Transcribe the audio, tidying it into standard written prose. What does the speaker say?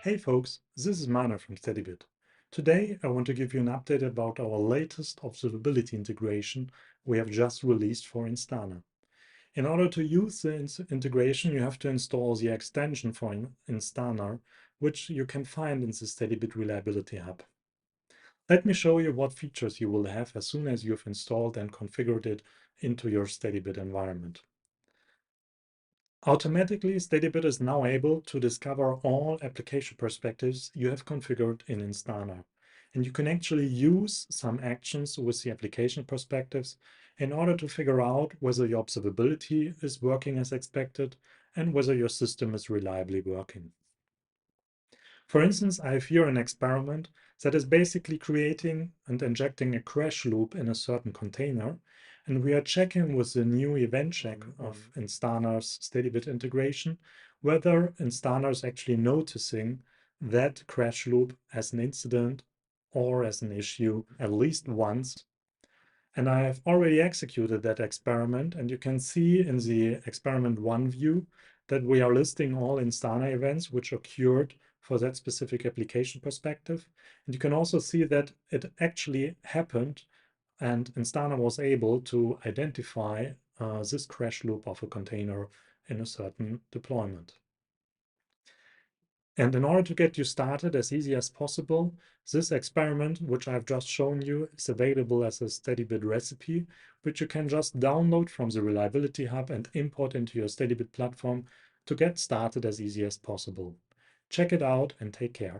Hey folks, this is Mana from Steadybit. Today I want to give you an update about our latest observability integration we have just released for Instana. In order to use the integration, you have to install the extension for Instana, which you can find in the Steadybit Reliability Hub. Let me show you what features you will have as soon as you've installed and configured it into your Steadybit environment. Automatically, Steadybit is now able to discover all application perspectives you have configured in Instana. And you can actually use some actions with the application perspectives in order to figure out whether your observability is working as expected and whether your system is reliably working. For instance, I have here an experiment that is basically creating and injecting a crash loop in a certain container. And we are checking with the new event check of Instana's Steadybit integration whether Instana is actually noticing that crash loop as an incident or as an issue at least once. And I have already executed that experiment, and you can see in the experiment 1 view that we are listing all Instana events which occurred for that specific application perspective. And you can also see that it actually happened and Instana was able to identify this crash loop of a container in a certain deployment. And in order to get you started as easy as possible, this experiment, which I've just shown you, is available as a Steadybit recipe, which you can just download from the Reliability Hub and import into your Steadybit platform to get started as easy as possible. Check it out and take care.